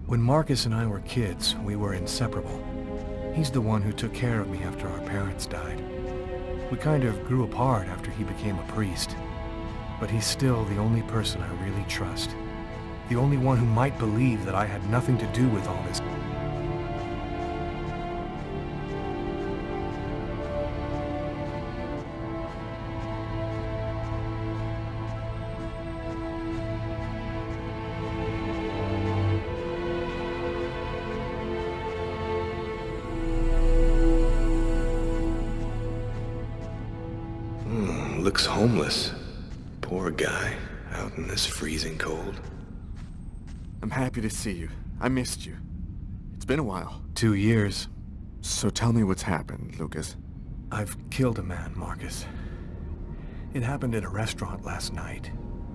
When Marcus and I were kids, we were inseparable. He's the one who took care of me after our parents died. We kind of grew apart after he became a priest. But he's still the only person I really trust. The only one who might believe that I had nothing to do with all this. Looks homeless. Poor guy, out in this freezing cold. I'm happy to see you. I missed you. It's been a while. 2 years. So tell me what's happened, Lucas. I've killed a man, Marcus. It happened in a restaurant last night.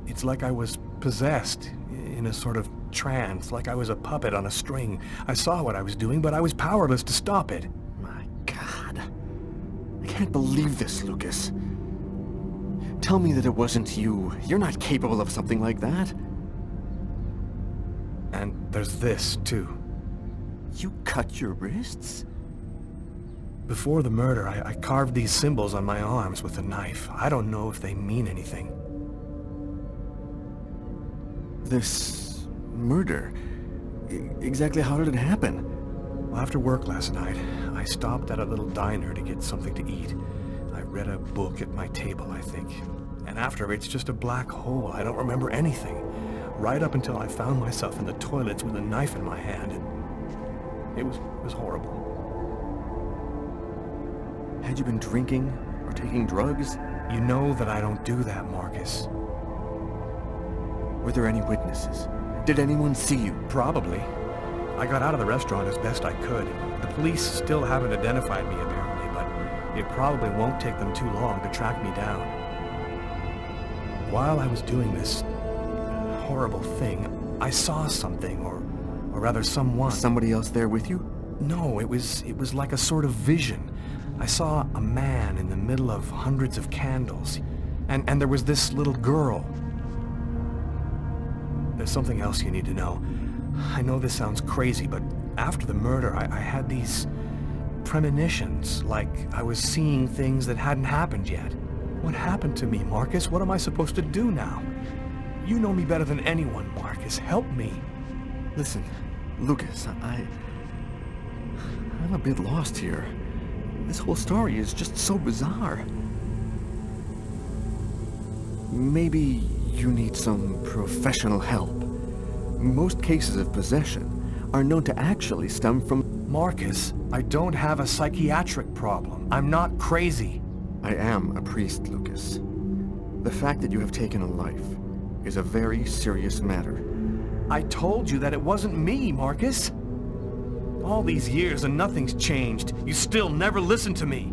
It's like I was possessed, in a sort of trance, like I was a puppet on a string. I saw what I was doing, but I was powerless to stop it. My God. I can't believe this, Lucas. Tell me that it wasn't you. You're not capable of something like that. And there's this, too. You cut your wrists? Before the murder, I carved these symbols on my arms with a knife. I don't know if they mean anything. This murder? Exactly how did it happen? Well, after work last night, I stopped at a little diner to get something to eat. I read a book at my table, I think. And after, it's just a black hole. I don't remember anything. Right up until I found myself in the toilets with a knife in my hand. It was horrible. Had you been drinking or taking drugs? You know that I don't do that, Marcus. Were there any witnesses? Did anyone see you? Probably. I got out of the restaurant as best I could. The police still haven't identified me, apparently, but it probably won't take them too long to track me down. While I was doing this horrible thing, I saw something, or rather someone. Somebody else there with you? No, it was like a sort of vision. I saw a man in the middle of hundreds of candles, and there was this little girl. There's something else you need to know. I know this sounds crazy, but after the murder, I had these premonitions, like I was seeing things that hadn't happened yet. What happened to me, Marcus? What am I supposed to do now? You know me better than anyone, Marcus. Help me. Listen, Lucas, I'm a bit lost here. This whole story is just so bizarre. Maybe you need some professional help. Most cases of possession are known to actually stem from... Marcus, I don't have a psychiatric problem. I'm not crazy. I am a priest, Lucas. The fact that you have taken a life is a very serious matter. I told you that it wasn't me, Marcus. All these years and nothing's changed. You still never listen to me.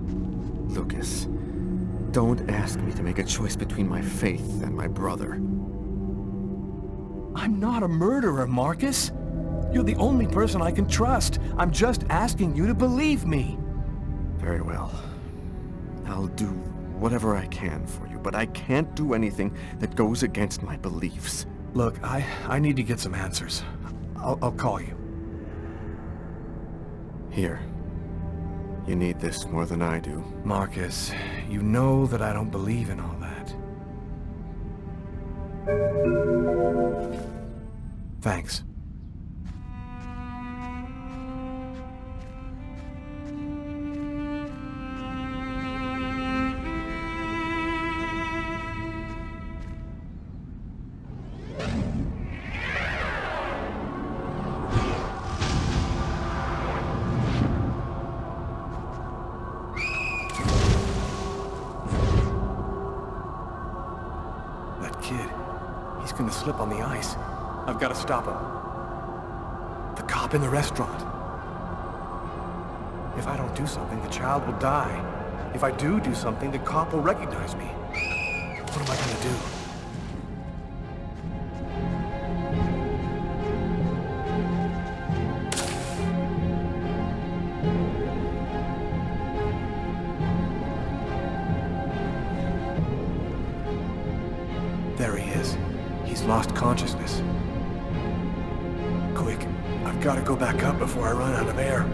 Lucas, don't ask me to make a choice between my faith and my brother. I'm not a murderer, Marcus. You're the only person I can trust. I'm just asking you to believe me. Very well. I'll do whatever I can for you, but I can't do anything that goes against my beliefs. Look, I need to get some answers. I'll call you. Here. You need this more than I do. Marcus, you know that I don't believe in all that. Thanks. Gonna slip on the ice. I've got to stop him. The cop in the restaurant. If I don't do something, the child will die. If I do something, the cop will recognize me. What am I gonna do? There he is. He's lost consciousness. Quick, I've got to go back up before I run out of air.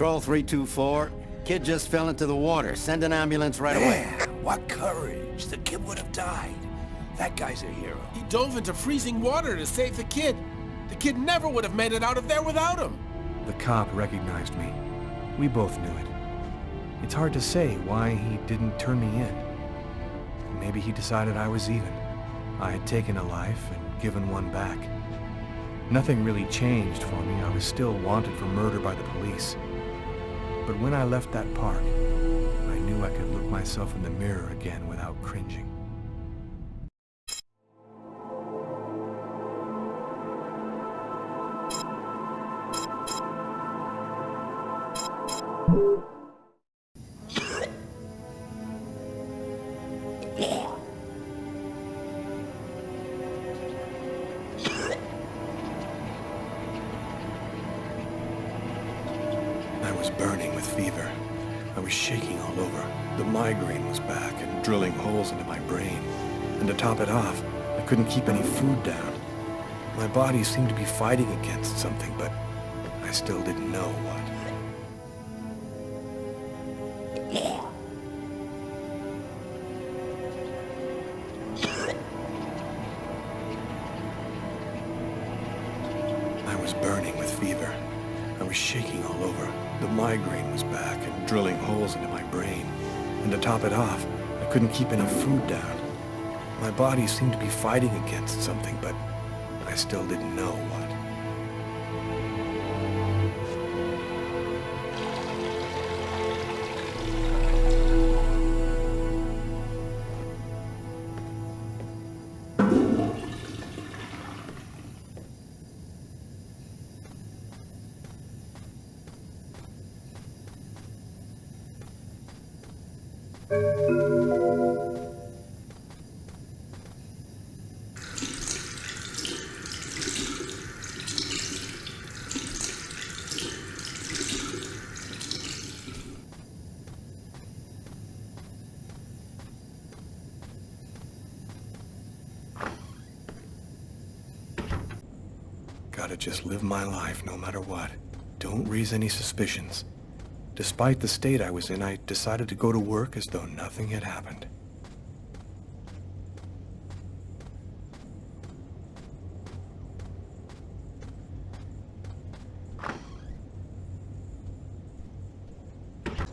Patrol 324. Kid just fell into the water. Send an ambulance right away. Man, what courage. The kid would have died. That guy's a hero. He dove into freezing water to save the kid. The kid never would have made it out of there without him. The cop recognized me. We both knew it. It's hard to say why he didn't turn me in. Maybe he decided I was even. I had taken a life and given one back. Nothing really changed for me. I was still wanted for murder by the police. But when I left that park, I knew I could look myself in the mirror again without cringing. I was burning with fever. I was shaking all over. The migraine was back and drilling holes into my brain. And to top it off, I couldn't keep any food down. My body seemed to be fighting against something, but I still didn't know what. I was burning with fever. I was shaking all over. The migraine was back and drilling holes into my brain. And to top it off, I couldn't keep any food down. My body seemed to be fighting against something, but I still didn't know what. Gotta just live my life no matter what. Don't raise any suspicions. Despite the state I was in, I decided to go to work as though nothing had happened.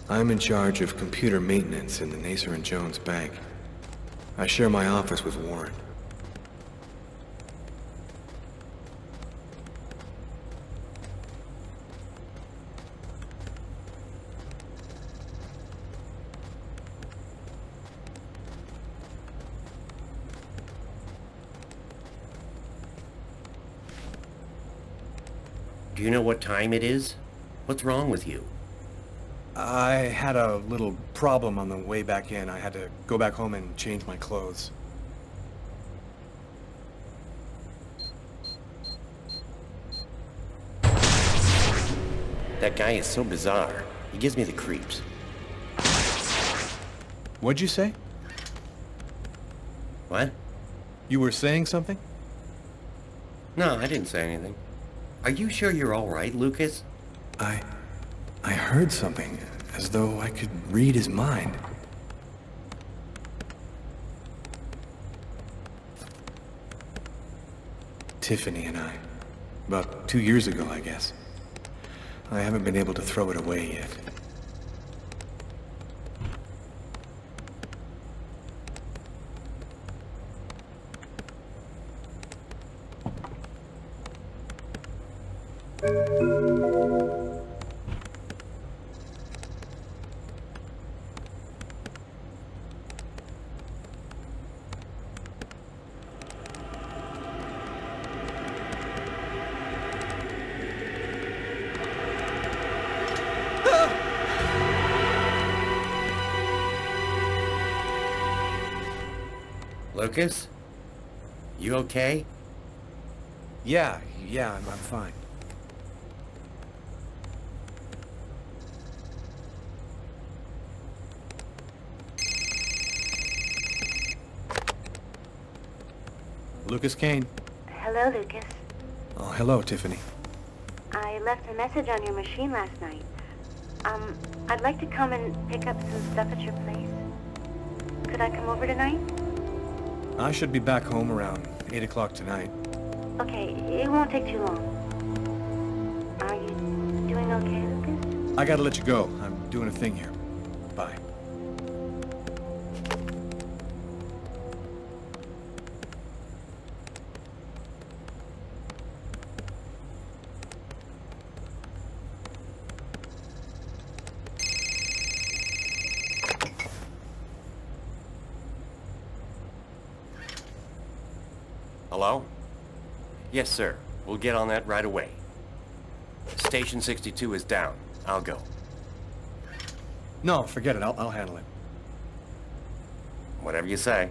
I'm in charge of computer maintenance in the Nacer and Jones Bank. I share my office with Warren. Do you know what time it is? What's wrong with you? I had a little problem on the way back in. I had to go back home and change my clothes. That guy is so bizarre. He gives me the creeps. What'd you say? What? You were saying something? No, I didn't say anything. Are you sure you're all right, Lucas? I heard something, as though I could read his mind. Tiffany and I. About 2 years ago, I guess. I haven't been able to throw it away yet. Lucas? You okay? Yeah, I'm fine. Lucas Kane. Hello, Lucas. Oh, hello, Tiffany. I left a message on your machine last night. I'd like to come and pick up some stuff at your place. Could I come over tonight? I should be back home around 8 o'clock tonight. Okay, it won't take too long. Are you doing okay, Lucas? I gotta let you go. I'm doing a thing here. Bye. Hello? Yes, sir. We'll get on that right away. Station 62 is down. I'll go. No, forget it. I'll handle it. Whatever you say.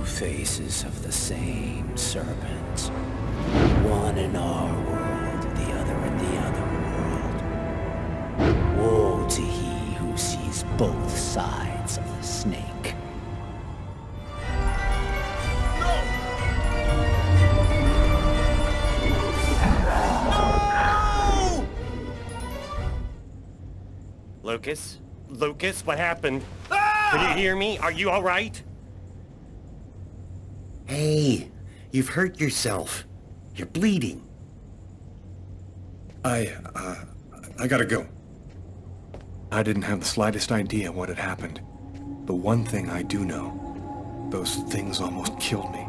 Faces of the same serpent. One in our world, the other in the other world. Woe to he who sees both sides of the snake. Lucas? Lucas, what happened? Can you hear me? Are you all right? Hey, you've hurt yourself. You're bleeding. I gotta go. I didn't have the slightest idea what had happened. But one thing I do know, those things almost killed me.